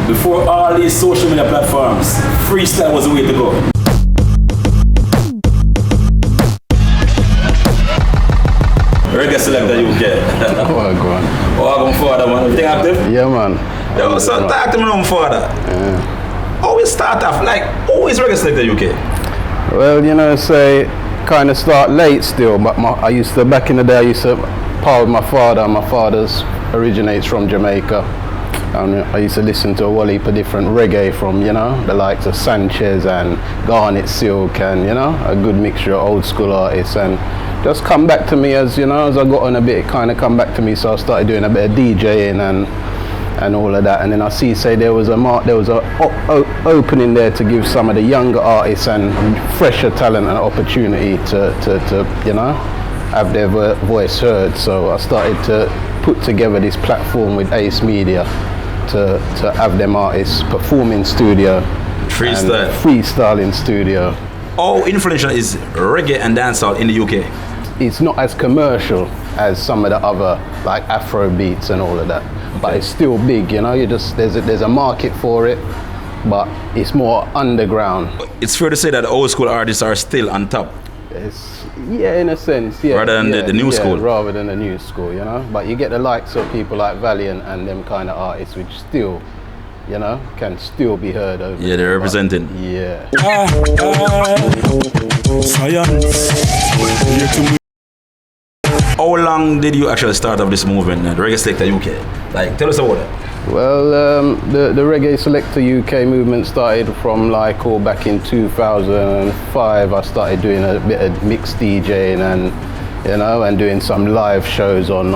before all these social media platforms, freestyle was the way to go. Reggae Selecta UK. Oh, go on. Oh, I'm father, man. Everything active? Yeah, man. Yo, so talk to me now, father. Yeah. Always start off, like, always Reggae Selecta UK. Well, you know, say, kind of start late still, but back in the day, I used to part with my father. My father's originates from Jamaica. And I used to listen to a whole heap of different reggae from, you know, the likes of Sanchez and Garnet Silk and, you know, a good mixture of old school artists. And just come back to me as, you know, as I got on a bit, it kind of come back to me. So I started doing a bit of DJing and all of that. And then I say there was opening there to give some of the younger artists and fresher talent an opportunity to you know, have their voice heard. So I started to put together this platform with Ace Media to have them artists perform in studio. Freestyle in studio. How influential is reggae and dancehall in the UK? It's not as commercial as some of the other, like Afro beats and all of that, but it's still big, you know. You just there's a market for it, but it's more underground. It's fair to say that old school artists are still on top. Yeah, in a sense, yeah. Rather than the new school. Rather than the new school, you know. But you get the likes of people like Valiant and them kind of artists, which still, you know, can still be heard over. Yeah, they're representing. Yeah. How long did you actually start up this movement, Reggae Selecta UK? Like, tell us about it. Well, the Reggae Selecta UK movement started from like back in 2005. I started doing a bit of mixed DJing and, you know, and doing some live shows on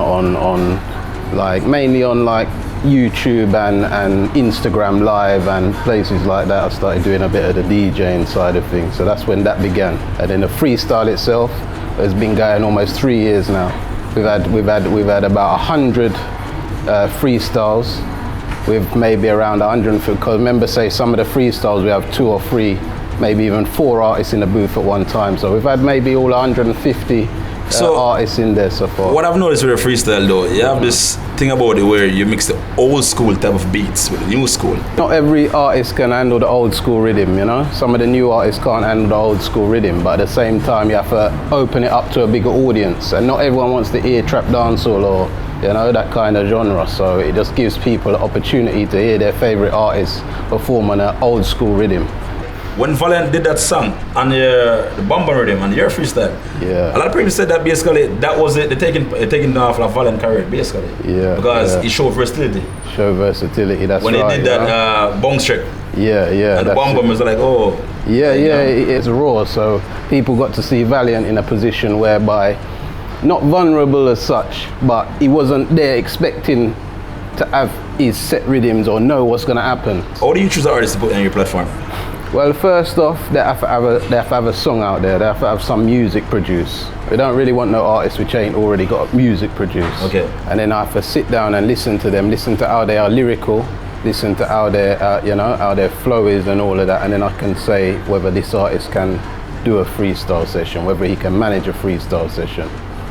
like mainly on like YouTube and Instagram Live and places like that. I started doing a bit of the DJing side of things. So that's when that began. And then the freestyle itself has been going almost 3 years now. We've had about 100 freestyles with maybe around 150. Because remember, say some of the freestyles we have 2 or 3, maybe even 4 artists in the booth at one time. So we've had maybe all 150 artists in there so far. What I've noticed with a freestyle though, you have this thing about it where you mix the old school type of beats with the new school. Not every artist can handle the old school rhythm, you know. Some of the new artists can't handle the old school rhythm, but at the same time you have to open it up to a bigger audience, and not everyone wants to hear trap dancehall or, you know, that kind of genre. So it just gives people the opportunity to hear their favorite artists perform on an old school rhythm. When Valiant did that song on the bumper rhythm and your freestyle, yeah, a lot of people said that basically that was it, the taking off of Valiant career, basically. Yeah. Because it showed versatility. Show versatility, that's when right. When he did that bounce trick. Yeah. And the bumper was like, oh. Yeah, it's raw. So people got to see Valiant in a position whereby, not vulnerable as such, but he wasn't there expecting to have his set rhythms or know what's going to happen. How do you choose the artists to put on your platform? Well, first off, they have to have a song out there. They have to have some music produced. We don't really want no artists which ain't already got music produced. Okay. And then I have to sit down and listen to them, listen to how they are lyrical, listen to how how their flow is and all of that, and then I can say whether this artist can do a freestyle session, whether he can manage a freestyle session.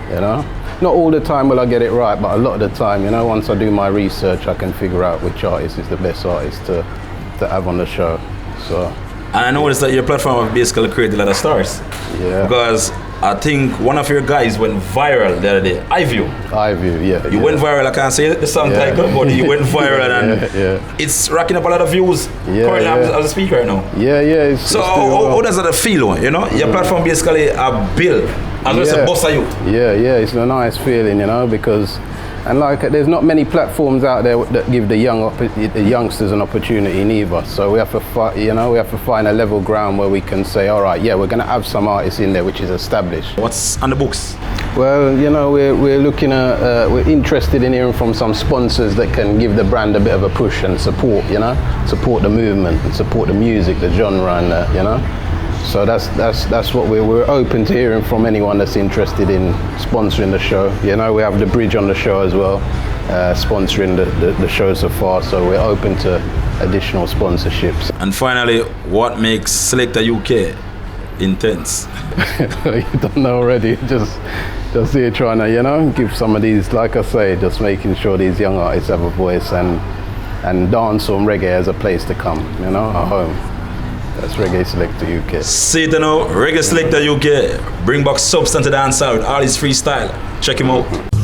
You know, not all the time will I get it right, but a lot of the time, you know, once I do my research, I can figure out which artist is the best artist to have on the show. So. And I noticed that your platform have basically created a lot of stars. Yeah. Because I think one of your guys went viral the other day. iView, yeah. You went viral. I can't say the song title, but you went viral and it's racking up a lot of views. Currently, as a speaker right now. Yeah. So how does that feel? You know, your platform basically a bill. As well as a boss of you. Yeah. It's a nice feeling, you know, because. And like, there's not many platforms out there that give the youngsters an opportunity neither. So we have to find a level ground where we can say, all right, yeah, we're going to have some artists in there which is established. What's on the books? Well, you know, we're looking at, we're interested in hearing from some sponsors that can give the brand a bit of a push and support, you know, support the movement and support the music, the genre, and you know. So that's what we're open to hearing from anyone that's interested in sponsoring the show. You know, we have the Bridge on the show as well, sponsoring the show so far. So we're open to additional sponsorships. And finally, what makes Selecta UK intense? You don't know already. Just here trying to, you know, give some of these, like I say, just making sure these young artists have a voice and and dancehall and reggae as a place to come, you know, a home. That's Reggae Selecta UK. See it now, Reggae Selecta UK. Bring back substance to dancehall with all his freestyle. Check him out.